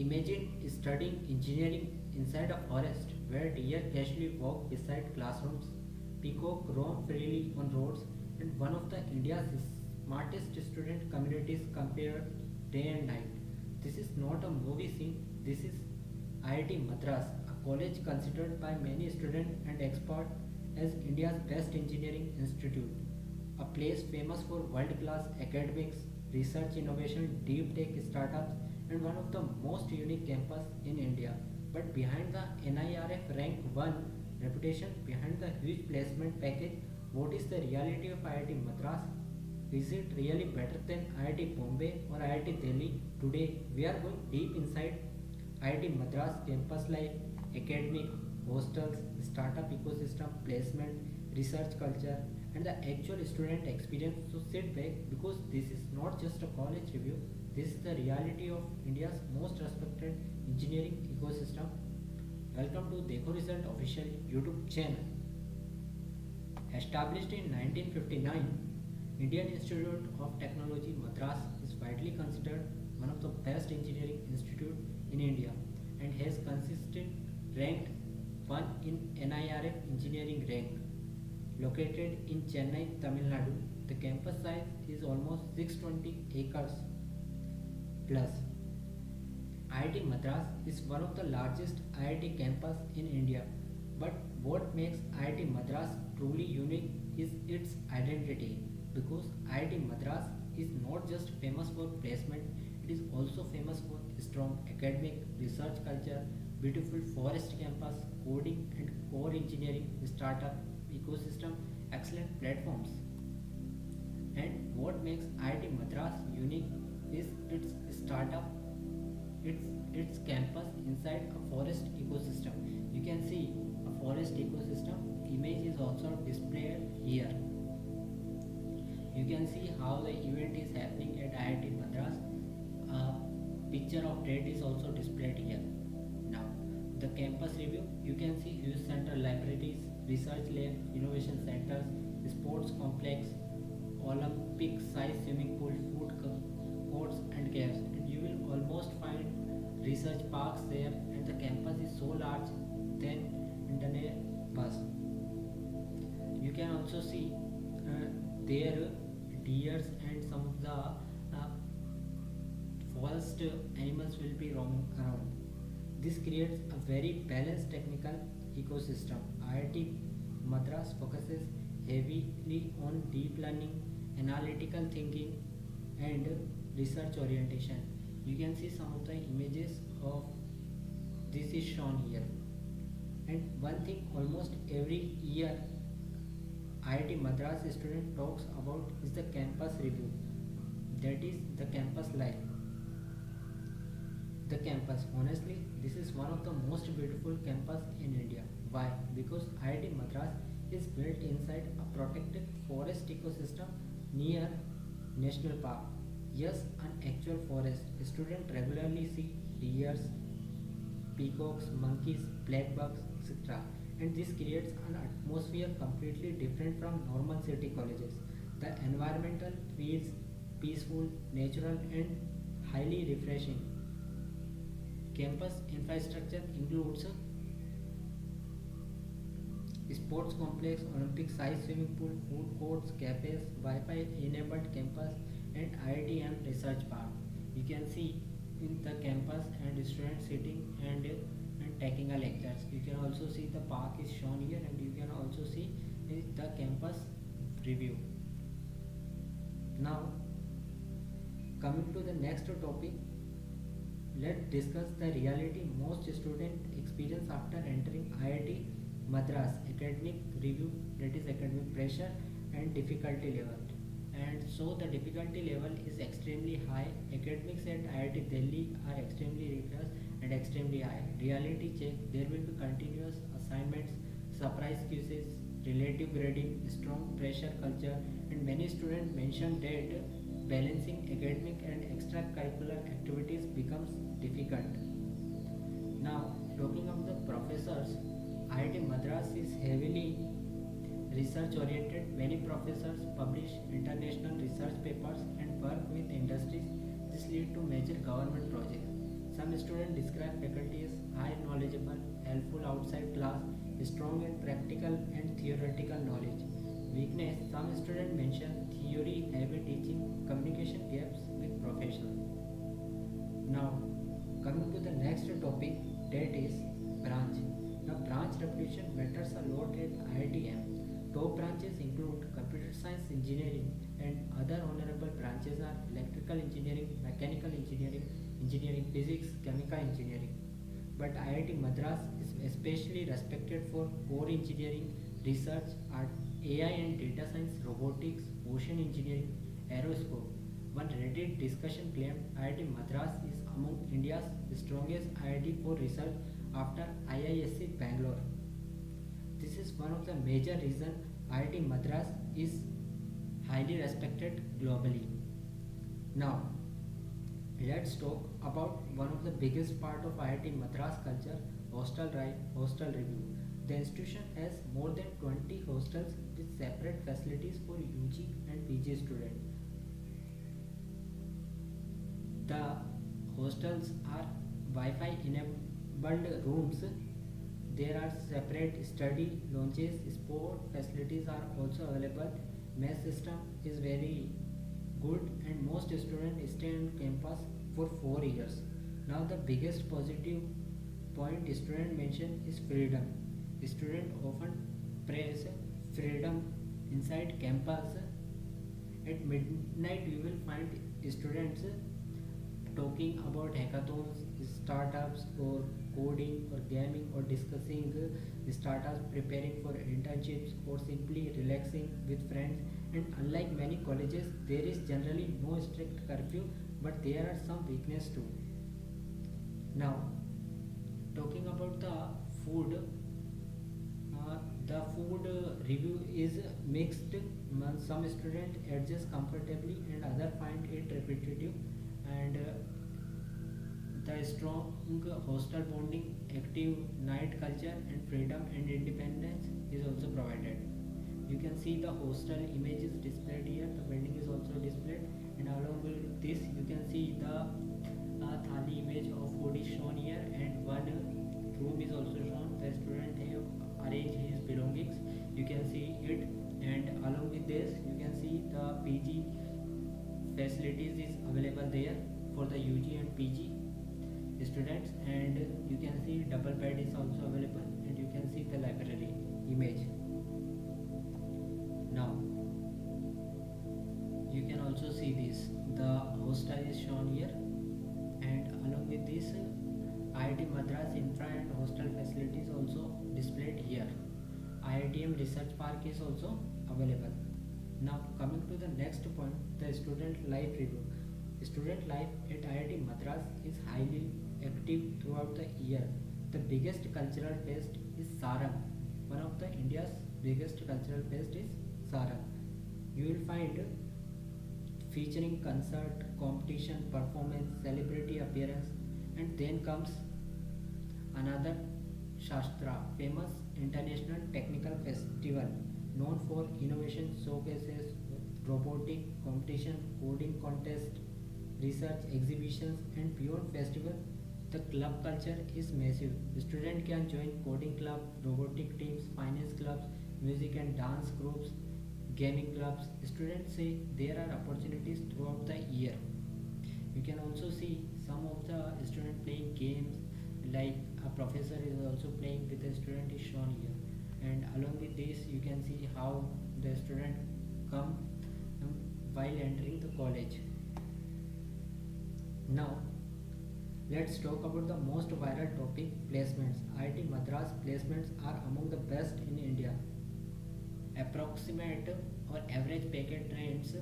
Imagine studying engineering inside a forest where deer casually walk beside classrooms, peacock roam freely on roads, and one of the India's smartest student communities compare day and night. This is not a movie scene. This is IIT Madras, a college considered by many students and experts as India's best engineering institute, a place famous for world-class academics, research innovation, deep tech startups, and one of the most unique campus in India. But behind the NIRF rank 1 reputation, behind the huge placement package, what is the reality of IIT Madras? Is it really better than IIT Bombay or IIT Delhi? Today, we are going deep inside IIT Madras campus life, academic, hostels, startup ecosystem, placement, research culture, and the actual student experience. So sit back because this is not just a college review, this is the reality of India's most respected engineering ecosystem. Welcome to Dekho Result official YouTube channel. Established in 1959, Indian Institute of Technology Madras is widely considered one of the best engineering institutes in India and has consistently ranked 1 in NIRF engineering rank. Located in Chennai, Tamil Nadu, the campus size is almost 620 acres plus. IIT Madras is one of the largest IIT campus in India. But what makes IIT Madras truly unique is its identity because IIT Madras is not just famous for placement, it is also famous for strong academic research culture, beautiful forest campus, coding and core engineering, startup ecosystem, excellent platforms. And what makes IIT Madras unique is its startup, its its campus inside a forest ecosystem. You can see a forest ecosystem image is also displayed here. You can see how the event is happening at IIT Madras. A picture of that is also displayed here. Now, the campus review, you can see youth center, libraries, research lab, innovation centers, sports complex, Olympic size swimming pool, courts and caves. And you will almost find research parks there, and the campus is so large than internet bus. You can also see there deers and some of the forest animals will be roaming around. This creates a very balanced technical ecosystem. IIT Madras focuses heavily on deep learning, analytical thinking, and research orientation. You can see some of the images of this is shown here. And one thing almost every year IIT Madras student talks about is the campus review. That is the campus life. The campus, honestly, this is one of the most beautiful campus in India. Why? Because IIT Madras is built inside a protected forest ecosystem near National Park. Yes, an actual forest. Students regularly see deers, peacocks, monkeys, black bugs, etc. And this creates an atmosphere completely different from normal city colleges. The environmental feels peaceful, natural, and highly refreshing. Campus infrastructure includes sports complex, Olympic sized swimming pool, food courts, cafes, Wi-Fi enabled campus, and IITM research park. You can see in the campus and students sitting and taking a lectures. You can also see the park is shown here, and you can also see the campus review. Now, coming to the next topic, let's discuss the reality most students experience after entering IIT Madras academic review, that is academic pressure and difficulty level. And so the difficulty level is extremely high. Academics at IIT Delhi are extremely rigorous and extremely high. Reality check, there will be continuous assignments, surprise quizzes, relative grading, strong pressure culture, and many students mention that balancing academic and extracurricular activities becomes difficult. Now, talking of the professors, IIT Madras is heavily research oriented. Many professors publish international research papers and work with industries. This leads to major government projects Some students describe faculty as high knowledgeable, helpful outside class, strong in practical and theoretical knowledge. Weakness, some students mention theory heavy teaching, communication gaps with professionals. Now, coming to the next topic, that is branch. Now, branch reputation matters a lot at IITM. Top branches include computer science engineering, and other honorable branches are electrical engineering, mechanical engineering, engineering physics, chemical engineering. But IIT Madras is especially respected for core engineering, research, art, AI and data science, robotics, ocean engineering, aerospace. One Reddit discussion claimed IIT Madras is among India's strongest IIT for research after IISc Bangalore. This is one of the major reasons IIT Madras is highly respected globally. Now, let's talk about one of the biggest part of IIT Madras culture, hostel review. The institution has more than 20 hostels with separate facilities for UG and PG students. The hostels are Wi-Fi enabled rooms. There are separate study lounges, sport facilities are also available. Mess system is very good and most students stay on campus for 4 years. Now the biggest positive point student mention is freedom. Students often praise freedom inside campus. At midnight you will find students talking about hackathons, startups, or coding or gaming or discussing startups, preparing for internships, or simply relaxing with friends. And unlike many colleges, there is generally no strict curfew, but there are some weaknesses too. Now, talking about the food, the food review is mixed. Some students adjust comfortably, and others find it repetitive. And the strong hostel bonding, active night culture, and freedom and independence is also provided. You can see the hostel images displayed here. The building is also displayed, and along with this, you can see the thali image of food is shown here, and one room is also shown. The student have arranged his belongings. You can see it, and along with this, you can see the PG facilities is available there for the UG and PG students, and you can see double bed is also available, and you can see the library image. Now you can also see this, the hostel is shown here, and along with this IIT Madras infra and hostel facilities also displayed here. IITM Research Park is also available. Now coming to the next point, the student life review. Student life at IIT Madras is highly active throughout the year. The biggest cultural fest is Sarang. One of the India's biggest cultural fest is Sarang. You will find featuring concert, competition, performance, celebrity appearance, and then comes another Shastra, famous international technical festival known for innovation showcases, robotic competition, coding contest, research exhibitions, and beyond festival. The club culture is massive. Students can join coding club, robotic teams, finance clubs, music and dance groups, gaming clubs. Students say there are opportunities throughout the year. You can also see some of the students playing games, like a professor is also playing with a student is shown here. And along with this, you can see how the student come while entering the college. Now let's talk about the most viral topic, placements. IIT Madras placements are among the best in India. Approximate or average packet trends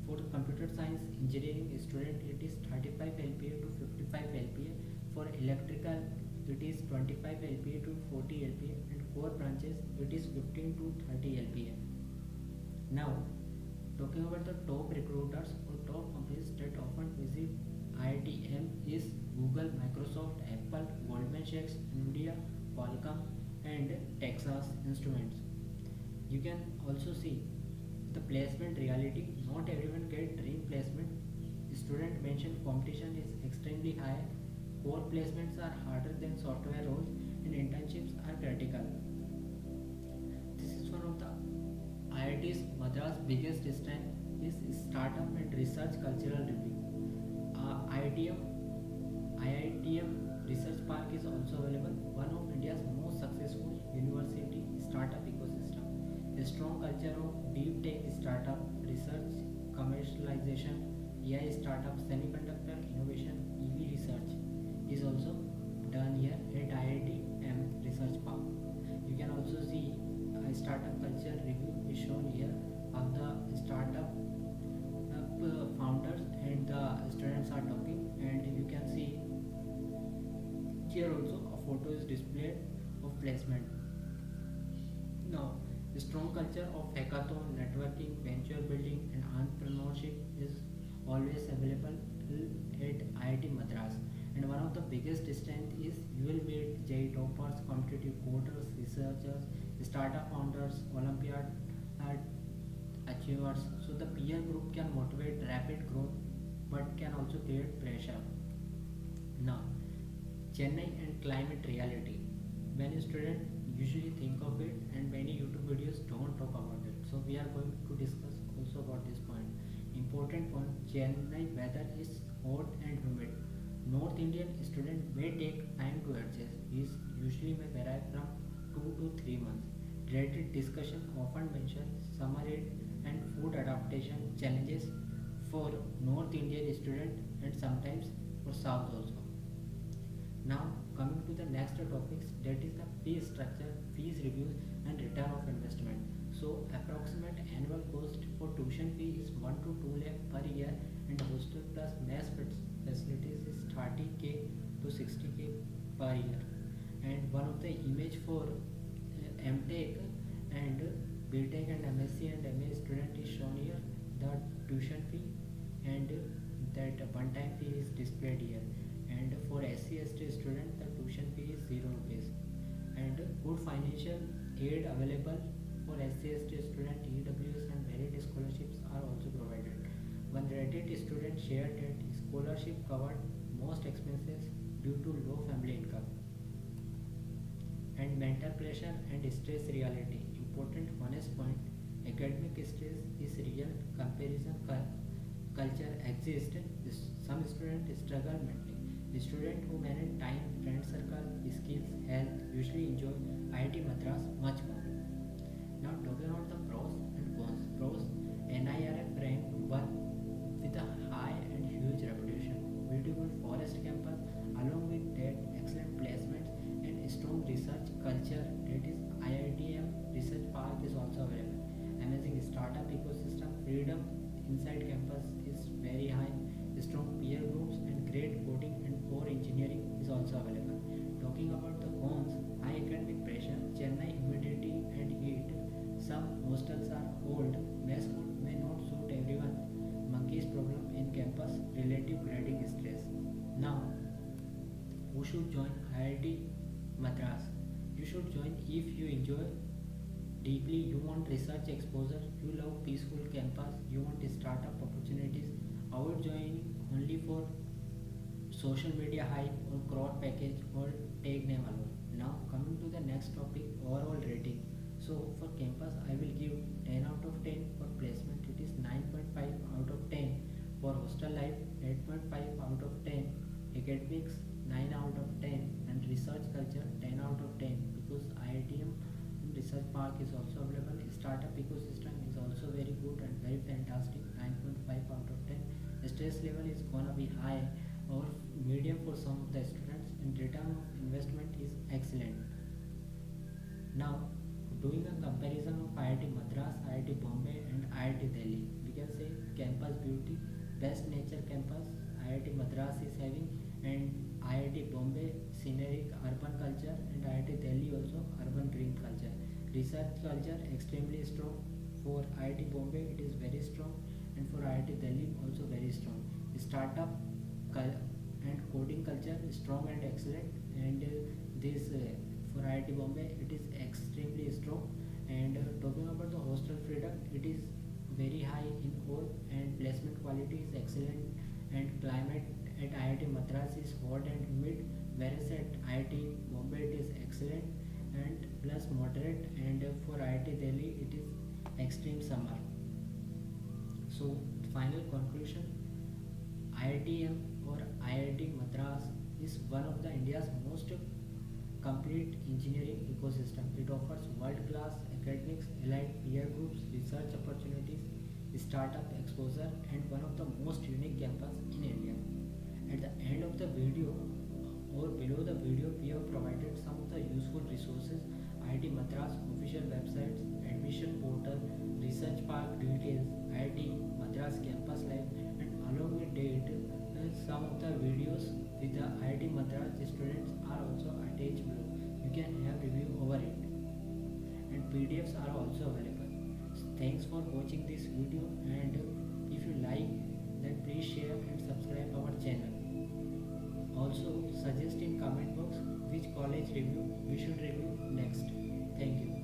for computer science engineering student it is 35 LPA to 55 LPA. For electrical it is 25 LPA to 40 LPA, and core branches it is 15 to 30 LPA. Now talking about the top recruiters or top companies that often visit IITM is Google, Microsoft, Apple, Goldman Sachs, Nvidia, Qualcomm, and Texas Instruments. You can also see the placement reality. Not everyone get dream placement. Student mentioned competition is extremely high. core placements are harder than software roles, and internships are critical. This is one of the IIT's Madras biggest strength is startup and research cultural review. IITM Research Park is also available, one of India's most successful university startup ecosystem. A strong culture of deep tech startup, research, commercialization, AI startup, semiconductor innovation, EV research is also done here at IITM Research Park. You can also see a startup culture review is shown here of the startup founders and the students are talking, and you can see here also a photo is displayed of placement. Now, the strong culture of hackathon, networking, venture building, and entrepreneurship is always available at IIT Madras. And one of the biggest strength is you will meet JEE toppers, competitive coders, researchers, startup founders, Olympiad achievers. So the peer group can motivate rapid growth, but can also create pressure. Now, Chennai and climate reality. Many students usually think of it, and many YouTube videos don't talk about it. So we are going to discuss also about this point. Important point: Chennai weather is hot and humid. North Indian student may take time to adjust. This usually may vary from 2 to 3 months. Related discussion often mention summer heat and food adaptation challenges for North Indian student and sometimes for South also. Now coming to the next topics, that is the fee structure, fees reviews and return of investment. So approximate annual cost for tuition fee is 1 to 2 lakh per year, and hostel plus mess facilities is 30k to 60k per year. And one of the image for MTech and BTech and MSc and MA student is shown here. The tuition fee and that one time fee is displayed here, and for SC/ST student the tuition fee is 0 rupees, and good financial aid available for SC/ST student. EWS and merit scholarships are also provided. One rated student shared that scholarship covered most expenses due to low family income. And mental pressure and stress reality. Important honest point: academic stress is real. Comparison culture exists. Some students struggle mentally. The student who manage time, friend circle, skills, health usually enjoy IIT Madras much more. Now talking about the pros and cons. Pros: NIRF rank 1 with a high and huge reputation. Beautiful forest campus along with that excellent placements and strong research culture. That is IITM Research Park is also available. Amazing startup ecosystem. Freedom inside campus is very high. Strong peer groups and great coding and core engineering is also available. Talking about the cons: high academic pressure, Chennai humidity and heat. Some hostels are old. Mess food may not suit everyone. Monkeys problem in campus. Relative grading stress. Now, who should join IIT Madras? You should join if you enjoy deeply, you want research exposure, you love peaceful campus, you want startup opportunities. Avoid joining only for social media hype or crowd package or tag name alone. Now coming to the next topic, overall rating. So for campus I will give 10 out of 10. For placement it is 9.5 out of 10. For hostel life 8.5 out of 10. Academics 9 out of 10, and research culture 10 out of 10, because IITM Research Park is also available. Startup ecosystem is also very good and very fantastic, 9.5 out of 10. Stress level is gonna be high or medium for some of the students, and return of investment is excellent. Now, doing a comparison of IIT Madras, IIT Bombay and IIT Delhi, we can say campus beauty, best nature campus IIT Madras is having, and IIT Bombay scenic urban culture, and IIT Delhi also urban green culture. Research culture extremely strong. For IIT Bombay it is very strong, and for IIT Delhi also very strong. Startup and coding culture is strong and excellent, and this for IIT Bombay it is extremely strong. And talking about the hostel freedom, it is very high in all, and placement quality is excellent, and climate at IIT Madras is hot and humid, whereas at IIT Bombay it is excellent and plus moderate, and for IIT Delhi it is extreme summer. So, final conclusion: IITM or IIT Madras is one of the India's most complete engineering ecosystem. It offers world-class academics, allied peer groups, research opportunities, startup exposure, and one of the most unique campus in India. At the end of the video or below the video, we have provided some of the useful resources: IIT Madras official websites, admission portal, research park details, IIT Madras campus life, and along with date, some of the videos with the IIT Madras students are also attached below. You can have review over it, and PDFs are also available. So thanks for watching this video, and if you like, then please share and subscribe our channel. Also suggest in comment box which college review we should review next. Thank you.